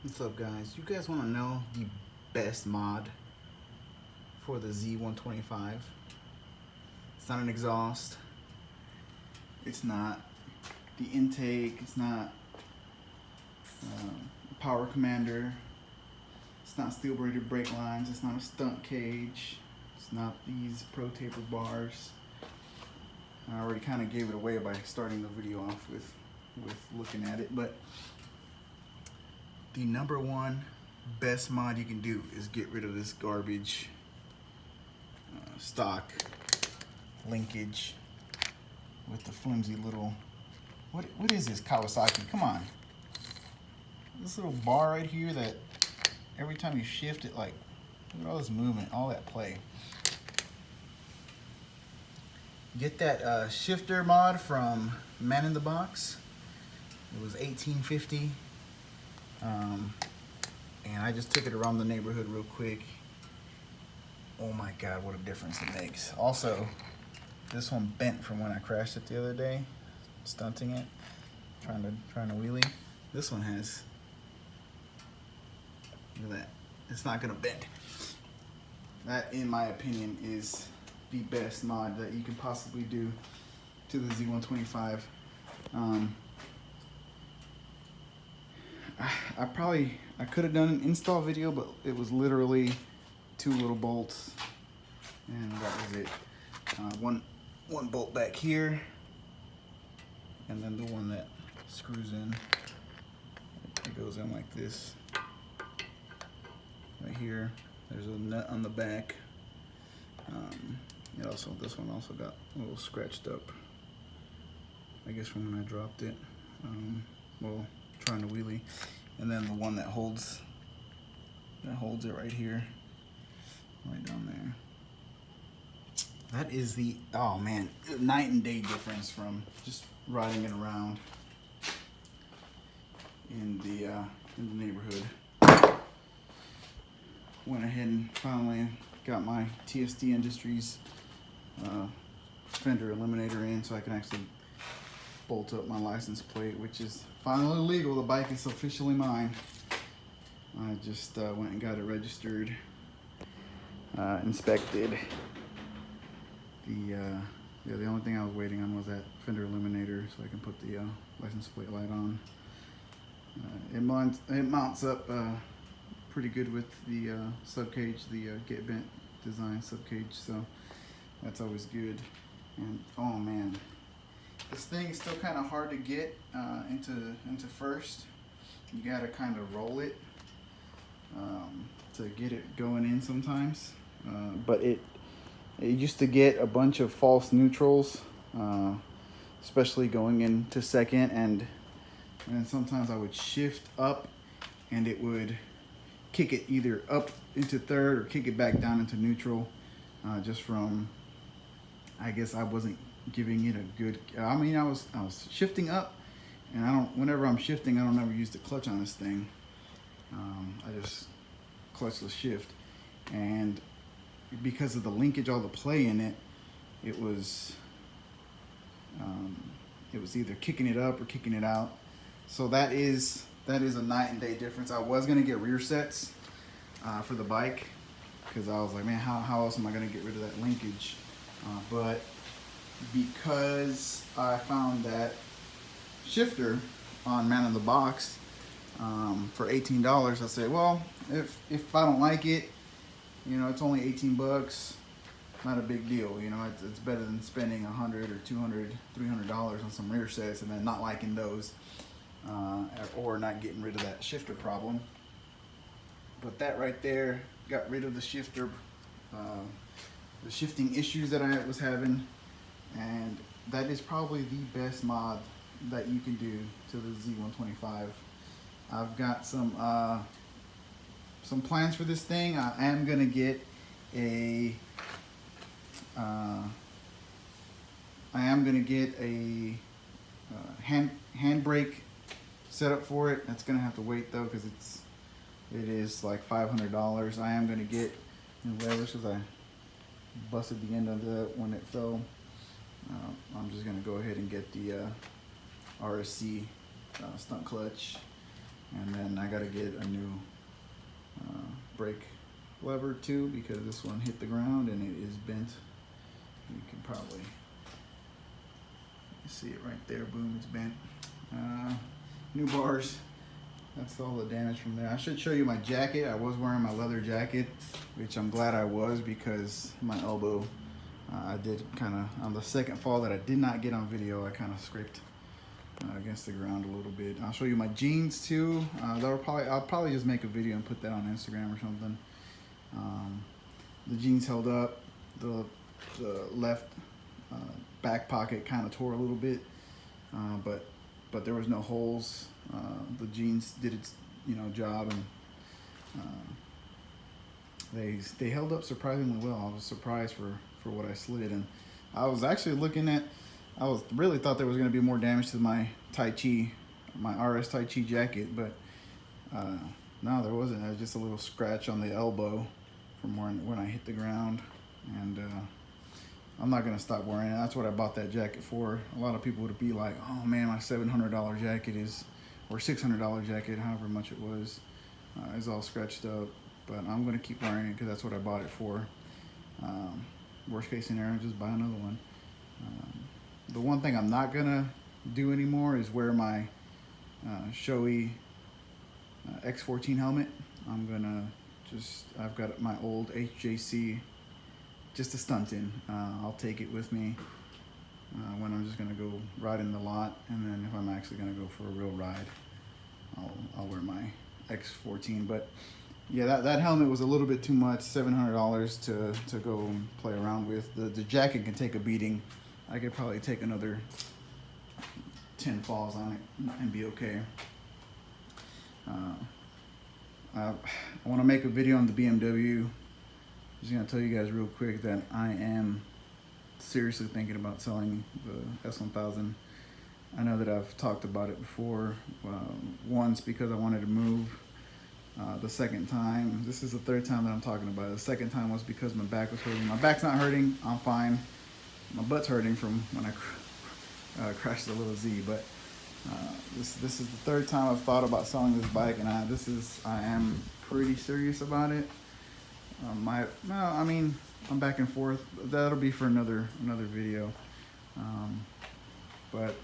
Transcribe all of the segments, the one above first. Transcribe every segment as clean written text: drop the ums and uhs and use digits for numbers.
What's up, guys? You guys want to know the best mod for the Z125? It's not an exhaust. It's not the intake. It's not power commander. It's not steel braided brake lines. It's not a stunt cage. It's not these pro taper bars. I already kind of gave it away by starting the video off with looking at it, but the number one best mod you can do is get rid of this garbage stock linkage with the flimsy little, what is this, Kawasaki? Come on. This little bar right here that every time you shift it, like, look at all this movement, all that play. Get that shifter mod from MNNTHBX. It was $18.50. And I just took it around the neighborhood real quick. Oh my God, what a difference it makes. Also, this one bent from when I crashed it the other day, stunting it, trying to wheelie. This one has, look at that, it's not gonna bend. That, in my opinion, is the best mod that you can possibly do to the Z125. I could have done an install video, but it was literally 2 little bolts, and that was it. One bolt back here, and then the one that screws in. It goes in like this. Right here, there's a nut on the back. This one also got a little scratched up, I guess from when I dropped it. Well, trying to wheelie. And then the one that holds it right here, right down there. That is the, oh man, night and day difference from just riding it around in the neighborhood. Went ahead and finally got my TSD Industries fender eliminator in, so I can actually bolt up my license plate, which is finally legal. The bike is officially mine. I just went and got it registered, inspected. The only thing I was waiting on was that fender eliminator, so I can put the license plate light on. It mounts up pretty good with the subcage, the Get Bent design subcage, so that's always good. And oh man, this thing is still kind of hard to get into first. You gotta kind of roll it to get it going in sometimes. But it used to get a bunch of false neutrals, especially going into second, and then sometimes I would shift up and it would kick it either up into third or kick it back down into neutral, just from, I guess I wasn't giving it a good, I mean, I was shifting up, and whenever I'm shifting, I don't ever use the clutch on this thing. I just clutchless shift, and because of the linkage, all the play in it, it was either kicking it up or kicking it out. So that is a night and day difference. I was gonna get rear sets for the bike, because I was like, man, how else am I gonna get rid of that linkage? But because I found that shifter on MNNTHBX for $18, I said, well, if I don't like it, you know, it's only 18 bucks, not a big deal. You know, it's better than spending $100 or $200, $300 on some rear sets and then not liking those, or not getting rid of that shifter problem. But that right there got rid of the shifter, the shifting issues that I was having, and that is probably the best mod that you can do to the Z125. I've got some plans for this thing. I am gonna get a handbrake setup for it. That's gonna have to wait though, because it is like $500. I am gonna get new levers because I busted the end of that when it fell. I'm just gonna go ahead and get the RSC stunt clutch And then I gotta get a new brake lever too, because this one hit the ground and it is bent. You can probably see it right there. Boom, it's bent. New bars. That's all the damage from there. I should show you my jacket. I was wearing my leather jacket, which I'm glad I was, because my elbow, I did kind of, on the second fall that I did not get on video, I kind of scraped against the ground a little bit. I'll show you my jeans too. I'll probably just make a video and put that on Instagram or something. The jeans held up. The left back pocket kind of tore a little bit, but there was no holes. The jeans did its job, and they held up surprisingly well. I was surprised for what I slid, and I was actually looking at, really thought there was going to be more damage to my Tai Chi, my RS Tai Chi jacket, but no, there wasn't. There was just a little scratch on the elbow from when I hit the ground, and I'm not going to stop wearing it. That's what I bought that jacket for. A lot of people would be like, oh man, my $700 jacket is, or $600 jacket, however much it was, is all scratched up. But I'm going to keep wearing it because that's what I bought it for. Worst case scenario, just buy another one. The one thing I'm not going to do anymore is wear my Shoei X14 helmet. I'm going to I've got my old HJC, just a stunt in. I'll take it with me when I'm just gonna go ride in the lot, and then if I'm actually gonna go for a real ride, I'll wear my X14. But yeah, that helmet was a little bit too much, $700 to go and play around with. The jacket can take a beating. I could probably take another 10 falls on it and be okay. I want to make a video on the BMW. Just gonna tell you guys real quick that I am seriously thinking about selling the S1000. I know that I've talked about it before, once because I wanted to move. The second time, this is the third time that I'm talking about it. The second time was because my back was hurting. My back's not hurting, I'm fine. My butt's hurting from when I crashed the little Z, but this is the third time I've thought about selling this bike, and I am pretty serious about it. I'm back and forth. That'll be for another video. But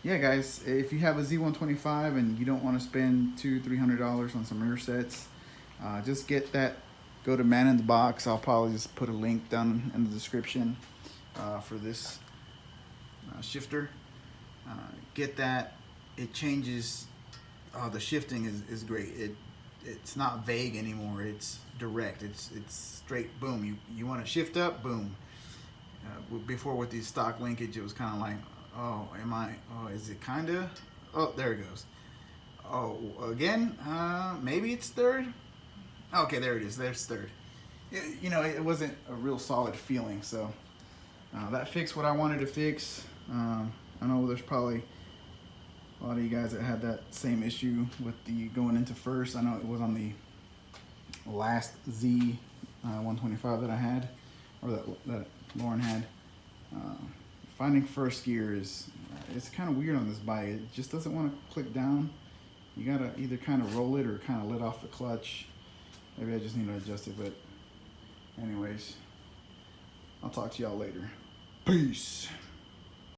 yeah, guys, if you have a Z125 and you don't want to spend $200-300 on some rear sets, just get that. Go to MNNTHBX. I'll probably just put a link down in the description for this shifter. Get that. It changes. The shifting is great. It's not vague anymore. It's direct. It's straight. Boom. You want to shift up. Boom. Before with the stock linkage, it was kind of like, oh, is it kind of? Oh, there it goes. Oh, again. Maybe it's third. Okay, there it is. There's third. It wasn't a real solid feeling. So that fixed what I wanted to fix. I know there's probably a lot of you guys that had that same issue with the going into first. I know it was on the last Z125 that I had, or that Lauren had. Finding first gear it's kind of weird on this bike. It just doesn't want to click down. You gotta either kind of roll it or kind of let off the clutch. Maybe I just need to adjust it, but anyways, I'll talk to y'all later. Peace.